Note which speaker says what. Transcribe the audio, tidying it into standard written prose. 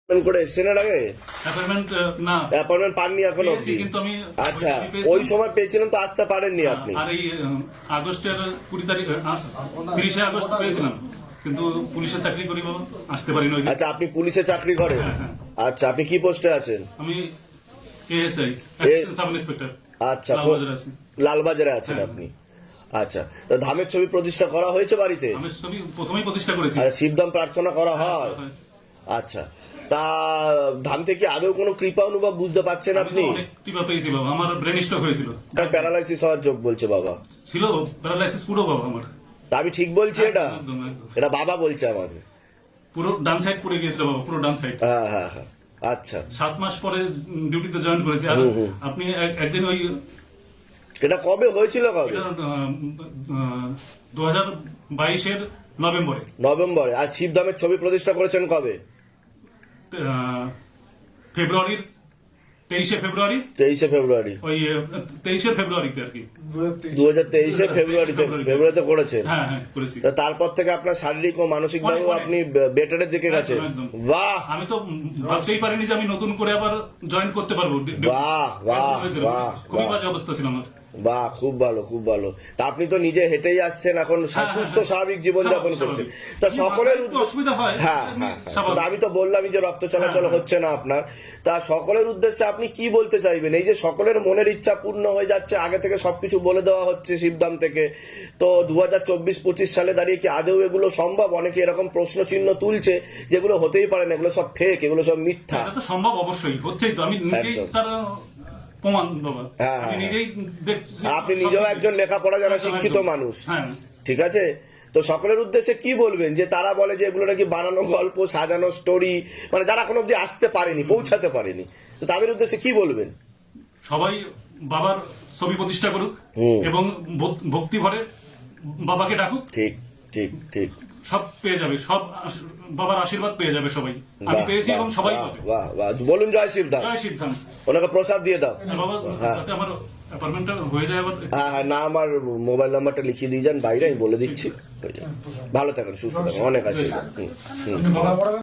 Speaker 1: করে এসছেন এর আগে?
Speaker 2: না,
Speaker 1: অ্যাপয়েন্টমেন্ট পাননি এখনো অবধি?
Speaker 2: কিন্তু আমি
Speaker 1: আচ্ছা, ওই সময় পেয়েছিলেন তো আসতে পারেননি আপনি?
Speaker 2: আর এই আগস্টের 20 তারিখ 30শে আগস্ট পেয়েছিলাম, কিন্তু পুলিশে চাকরি করি বাবা, আসতে পারিনি।
Speaker 1: আচ্ছা, আপনি পুলিশে চাকরি করেন? আচ্ছা, আপনি কি পোস্টে আছেন?
Speaker 2: আমি এএসআই, অ্যাসিস্ট্যান্ট সাব ইন্সপেক্টর।
Speaker 1: আচ্ছা,
Speaker 2: লালবাজারে আছি।
Speaker 1: লালবাজারে আছেন আপনি? আচ্ছা, তো ধামের ছবি প্রতিষ্ঠা করা হয়েছে বাড়িতে?
Speaker 2: আমি ছবি প্রথমেই প্রতিষ্ঠা করেছি।
Speaker 1: আর শিবধাম প্রার্থনা করা হয়? আচ্ছা, তা ধাম থেকে আদৌ কোনো কৃপা অনুভব বুঝতে পারছেন আপনি?
Speaker 2: অনেক কৃপা পেয়েছি বাবা, আমার ব্রেন স্ট্রোক হয়েছিল,
Speaker 1: প্যারালাইসিস হওয়ার যোগ বলছে বাবা।
Speaker 2: ছিল প্যারালাইসিস পুরো বাবা আমার।
Speaker 1: তা আমি ঠিক বলছি? এটা
Speaker 2: একদম একদম
Speaker 1: এটা বাবা বলছে আমাকে।
Speaker 2: পুরো ডান সাইড পুড়ে গিয়েছিল বাবা, পুরো ডান সাইড।
Speaker 1: হ্যাঁ হ্যাঁ হ্যাঁ, আচ্ছা।
Speaker 2: 7 মাস পরে ডিউটিতে জয়েন করেছি। আর আপনি একদিন ওই
Speaker 1: এটা কবে হয়েছিল? কবে?
Speaker 2: 2022-এর নভেম্বরে।
Speaker 1: নভেম্বরে। আর শিবধামের ছবি প্রতিষ্ঠা করেছেন কবে?
Speaker 2: ফেব্রুয়ারির 23শে ফেব্রুয়ারি।
Speaker 1: 23শে ফেব্রুয়ারি।
Speaker 2: ওই 23শে ফেব্রুয়ারিতে আর কি,
Speaker 1: 2023-এর ফেব্রুয়ারিতে করেছেন?
Speaker 2: হ্যাঁ হ্যাঁ করেছি।
Speaker 1: তা তারপর থেকে আপনার শারীরিক ও মানসিক ভাবে আপনি বেটারের দিকে গেছেন?
Speaker 2: একদম।
Speaker 1: বাহ,
Speaker 2: আমি তো ভাবতেই পারিনি যে আমি নতুন করে আবার জয়েন করতে পারবো।
Speaker 1: বাহ বাহ বাহ,
Speaker 2: খুবই বাজে অবস্থা ছিল আমার।
Speaker 1: বাহ, খুব ভালো খুব ভালো। তা আপনি তো নিজে হেঁটেই আসছেন, এখন সুস্থ স্বাভাবিক জীবনযাপন করছেন। তা সকলের
Speaker 2: অসুবিধা হয়।
Speaker 1: হ্যাঁ হ্যাঁ, আমি তো বললামই যে রক্ত চলাচল হচ্ছে না আপনার। তা সকলের উদ্দেশ্যে আপনি কি বলতে চাইবেন? এই যে সকলের মনের ইচ্ছা পূর্ণ হয়ে যাচ্ছে, আগে থেকে সবকিছু বলে দেওয়া হচ্ছে শিবধাম থেকে, তো 2024-25 সালে দাঁড়িয়ে কি আদৌ এগুলো সম্ভব? অনেকে এরকম প্রশ্ন চিহ্ন তুলছে যেগুলো হতেই পারে না, এগুলো সব ফেক, এগুলো সব মিথ্যা।
Speaker 2: এটা তো সম্ভব, অবশ্যই হচ্ছেই তো। আমি নিজেই তার প্রমাণ বাবা।
Speaker 1: হ্যাঁ,
Speaker 2: আমি নিজেই দেখছি।
Speaker 1: আপনি নিজেও একজন লেখাপড়া জানা শিক্ষিত মানুষ, ঠিক আছে? তো সকলের উদ্দেশ্যে কি বলবেন যে তারা বলে যে এগুলো নাকি বানানো গল্প, সাজানো স্টোরি, মানে যারা কোনো অব্দি আসতে পারেনি, পৌঁছাতে পারেনি, তো তাদের উদ্দেশ্যে কি বলবেন?
Speaker 2: সবাই বাবার ছবি প্রতিষ্ঠা করুক এবং ভক্তি ভরে বাবাকে ডাকুক।
Speaker 1: ঠিক ঠিক ঠিক,
Speaker 2: সব পেয়ে যাবে, সব বাবার আশীর্বাদ পেয়ে যাবে সবাই। আমি পেয়েছি এবং সবাই পাবে।
Speaker 1: বাহ বাহ, বলুন জয় শিবধাম।
Speaker 2: জয় শিবধাম।
Speaker 1: ওনাকে প্রসাদ দিয়ে দাও।
Speaker 2: বাবা, যাতে আমার অ্যাপার্টমেন্টটা হয়ে যায় আবার।
Speaker 1: হ্যাঁ হ্যাঁ, না, আমার মোবাইল নাম্বারটা লিখিয়ে দিয়ে যান বাইরে, আমি বলে দিচ্ছি। ভালো থাকেন, সুস্থ থাকেন, অনেক আছে।